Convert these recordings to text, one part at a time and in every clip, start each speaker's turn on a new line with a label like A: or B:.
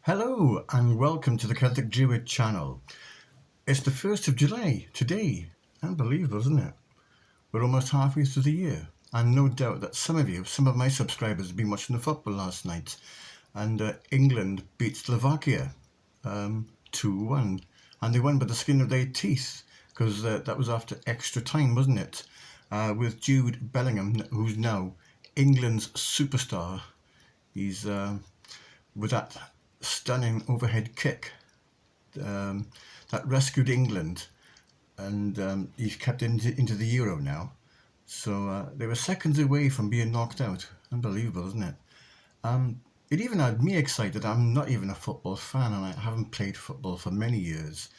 A: Hello and welcome to the Celtic Druid channel. It's the 1st of July today. Unbelievable, isn't it? We're almost halfway through the year, and no doubt that some of my subscribers have been watching the football last night, and England beat Slovakia 2-1, and they won by the skin of their teeth, because that was after extra time, wasn't it? With Jude Bellingham, who's now England's superstar. He's with that stunning overhead kick that rescued England, and he's kept into the Euro now. So they were seconds away from being knocked out. Unbelievable, isn't it? It even had me excited. I'm not even a football fan, and I haven't played football for many years,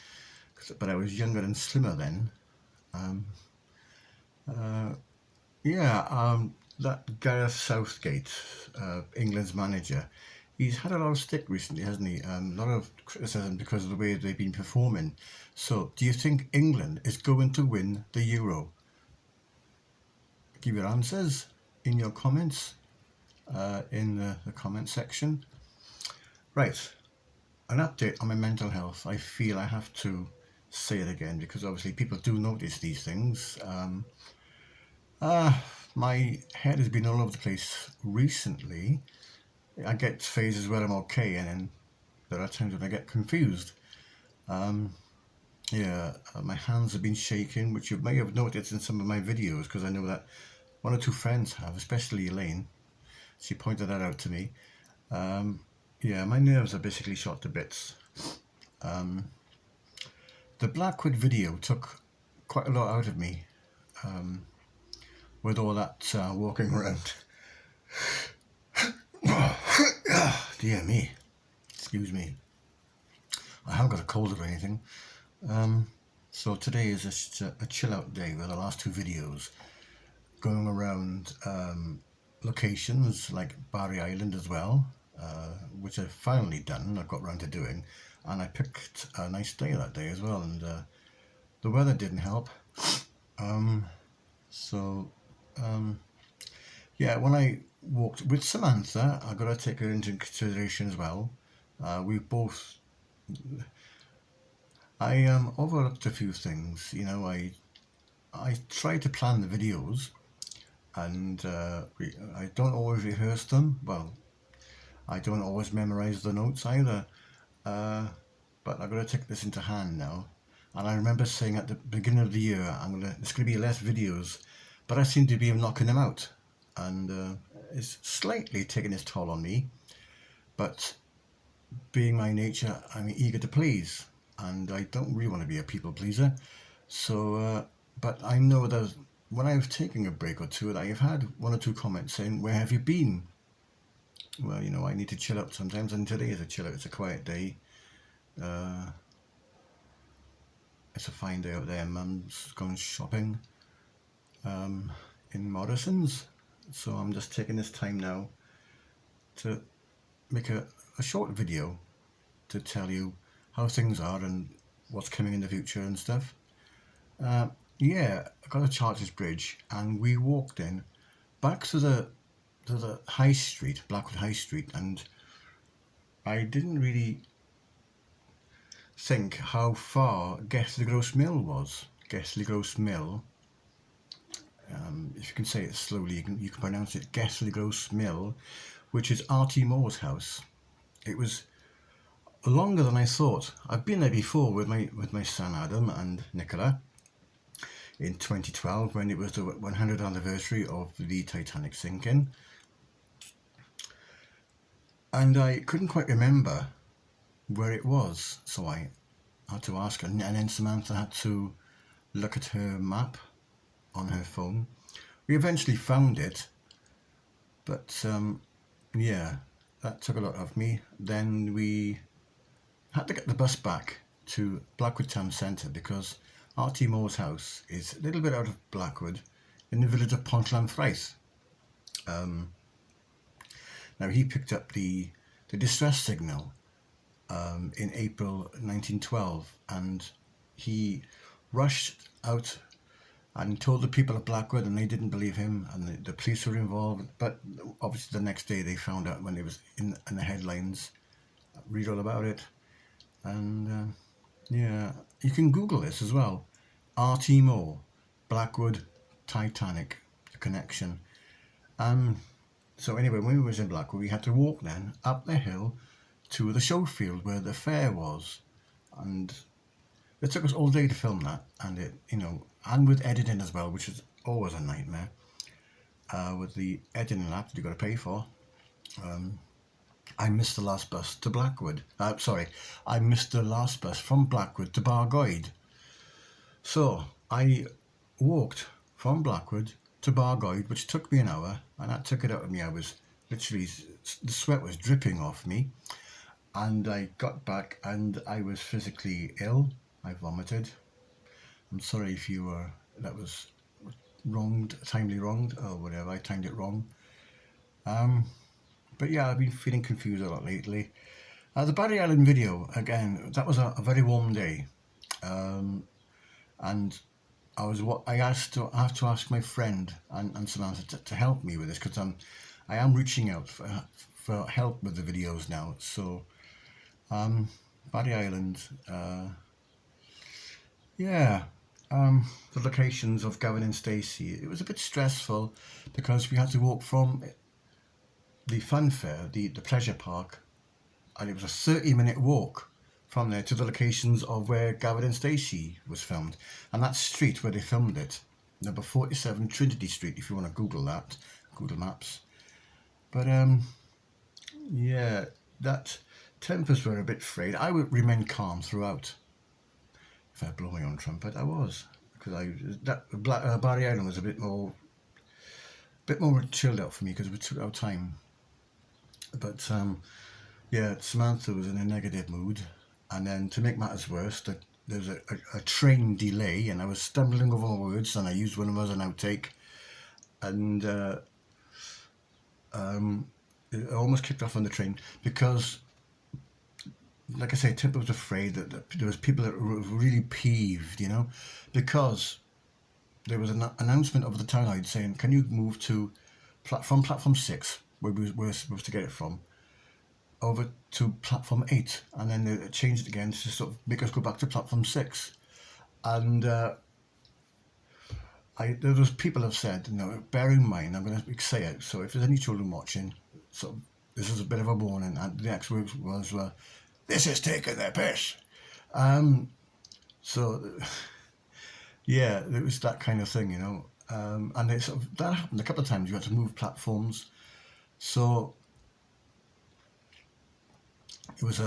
A: but I was younger and slimmer then. That Gareth Southgate, England's manager, he's had a lot of stick recently, hasn't he? A lot of criticism because of the way they've been performing. So, do you think England is going to win the Euro? Give your answers in your comments, in the comment section. Right, an update on my mental health. I feel I have to say it again because obviously people do notice these things. My head has been all over the place recently. I get phases where I'm okay, and then there are times when I get confused. My hands have been shaking, which you may have noticed in some of my videos, because I know that one or two friends have, especially Elaine. She pointed that out to me. My nerves are basically shot to bits. The Blackwood video took quite a lot out of me, with all that walking around. Dear me, excuse me. I haven't got a cold or anything. So today is just a chill out day with the last two videos going around locations like Barry Island as well, which I've finally done. I've got round to doing, and I picked a nice day that day as well, and the weather didn't help. When I walked with Samantha, I got to take her into consideration as well. I overlooked a few things. I try to plan the videos, and I don't always rehearse them. Well, I don't always memorize the notes either. But I've got to take this into hand now. And I remember saying at the beginning of the year, there's going to be less videos, but I seem to be knocking them out. And it's slightly taking its toll on me, but being my nature, I'm eager to please, and I don't really want to be a people pleaser. So, but I know that when I've taken a break or two, that I've had one or two comments saying, "Where have you been?" Well, I need to chill out sometimes, and today is a chill out. It's a quiet day. It's a fine day out there. Mum's gone shopping in Morrison's. So I'm just taking this time now to make a short video to tell you how things are and what's coming in the future and stuff. I got to Charters Bridge, and we walked in back to the High Street, Blackwood High Street, and I didn't really think how far Gurnos Mill was. Gurnos Mill. If you can say it slowly, you can pronounce it Gurnos Mill, which is R.T. Moore's house. It was longer than I thought. I've been there before with my son Adam and Nicola in 2012 when it was the 100th anniversary of the Titanic sinking, and I couldn't quite remember where it was, so I had to ask her, and then Samantha had to look at her map on her phone. We eventually found it, but that took a lot of me. Then we had to get the bus back to Blackwood Town Centre because R.T. Moore's house is a little bit out of Blackwood in the village of Pontlanfraith. Now he picked up the distress signal in April 1912, and he rushed out and told the people of Blackwood, and they didn't believe him, and the police were involved. But obviously the next day they found out when it was in the headlines, read all about it. And yeah, you can Google this as well. RT Moore, Blackwood, Titanic, the connection. So anyway, when we was in Blackwood, we had to walk then up the hill to the show field where the fair was, and it took us all day to film that, and it, and with editing as well, which is always a nightmare. With the editing app that you've got to pay for. I missed the last bus to Blackwood. I missed the last bus from Blackwood to Bargoed. So I walked from Blackwood to Bargoed, which took me an hour, and that took it out of me. I was literally, the sweat was dripping off me, and I got back and I was physically ill. I vomited. I'm sorry if that was timely wronged, or whatever, I timed it wrong. But yeah, I've been feeling confused a lot lately. The Barry Island video, again, that was a very warm day. And I have to ask my friend and Samantha to help me with this, because I am reaching out for help with the videos now. So, Barry Island, the locations of Gavin and Stacey, it was a bit stressful because we had to walk from the fun fair, the pleasure park, and it was a 30-minute walk from there to the locations of where Gavin and Stacey was filmed. And that street where they filmed it, number 47 Trinity Street, if you want to Google that, Google Maps. But yeah, that tempers were a bit frayed. I would remain calm throughout. If I blow my own trumpet, I was, because Barry Island was a bit more chilled out for me because we took our time. But yeah, Samantha was in a negative mood, and then to make matters worse, there was a train delay, and I was stumbling over words, and I used one of them as an outtake, and it almost kicked off on the train because, like I say, Timper was afraid that there was people that were really peeved, because there was an announcement over the town saying, can you move from platform 6, where we were supposed to get it from, over to platform 8, and then they changed it again to sort of make us go back to platform 6. And those people have said, bear in mind, I'm going to say it, so if there's any children watching, this is a bit of a warning, and the next words was, this is taking their piss. So, yeah, it was that kind of thing, and that happened a couple of times. You had to move platforms. So it was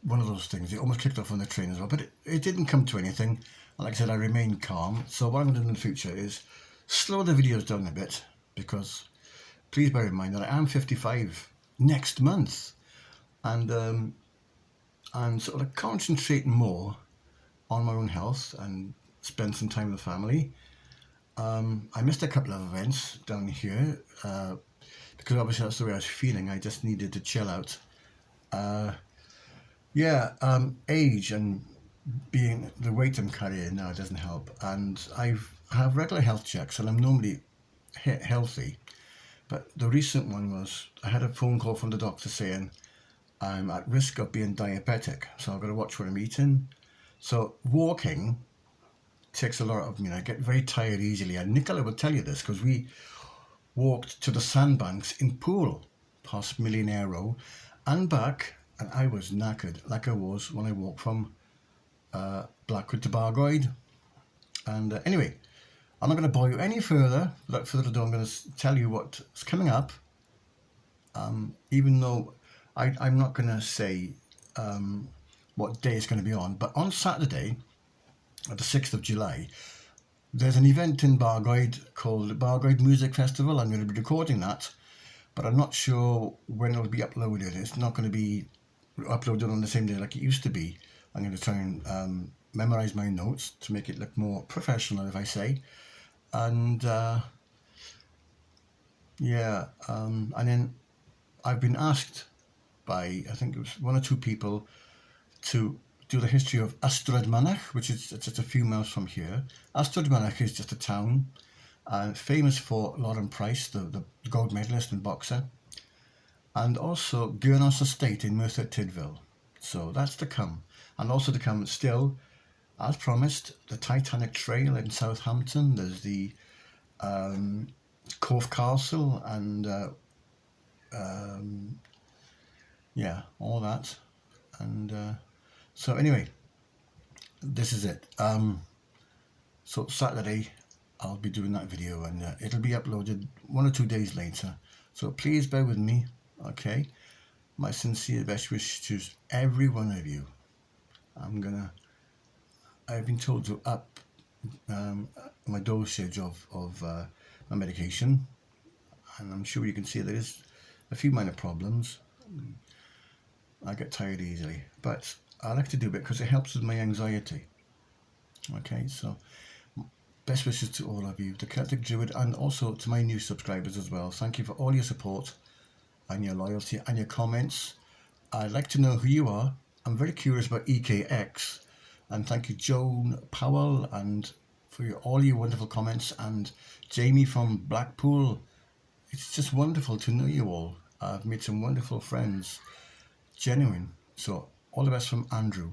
A: one of those things. It almost kicked off on the train as well, but it didn't come to anything. And like I said, I remained calm. So what I'm going to do in the future is slow the videos down a bit, because please bear in mind that I am 55 next month, and sort of concentrate more on my own health and spend some time with family. I missed a couple of events down here because obviously that's the way I was feeling. I just needed to chill out. Age and being the weight I'm carrying now doesn't help. And I have regular health checks, and I'm normally healthy. But the recent one was, I had a phone call from the doctor saying I'm at risk of being diabetic, so I've got to watch what I'm eating. So walking takes a lot of me. I get very tired easily, and Nicola will tell you this, because we walked to the sandbanks in Poole, past Millionaire Row, and back, and I was knackered, like I was when I walked from Blackwood to Bargoed. And anyway, I'm not going to bore you any further. Without further ado, I'm going to tell you what's coming up, even though I'm not going to say what day it's going to be on. But on Saturday, the 6th of July, there's an event in Bargoed called the Bargoed Music Festival. I'm going to be recording that, but I'm not sure when it'll be uploaded. It's not going to be uploaded on the same day like it used to be. I'm going to try and memorise my notes to make it look more professional, if I say. And and then I've been asked by, I think it was one or two people, to do the history of Ystrad Mynach, which is just a few miles from here. Ystrad Mynach is just a town, famous for Lauren Price, the gold medalist and boxer. and also Gurnos Estate in Merthyr Tydfil. So that's to come. And also to come still, as promised, the Titanic Trail in Southampton. There's the Corf Castle and yeah, all that. And so anyway, this is it. So Saturday I'll be doing that video, and it'll be uploaded 1 or 2 days later. So please bear with me, okay? My sincere best wish to every one of you. I've been told to up my dosage of my medication, and I'm sure you can see there is a few minor problems. I get tired easily, but I like to do it because it helps with my anxiety. Okay, so best wishes to all of you, the Celtic Druid, and also to my new subscribers as well. Thank you for all your support and your loyalty and your comments. I'd like to know who you are. I'm very curious about EKX, and thank you Joan Powell and for all your wonderful comments, and Jamie from Blackpool. It's just wonderful to know you all. I've made some wonderful friends, genuine. So all the best from Andrew.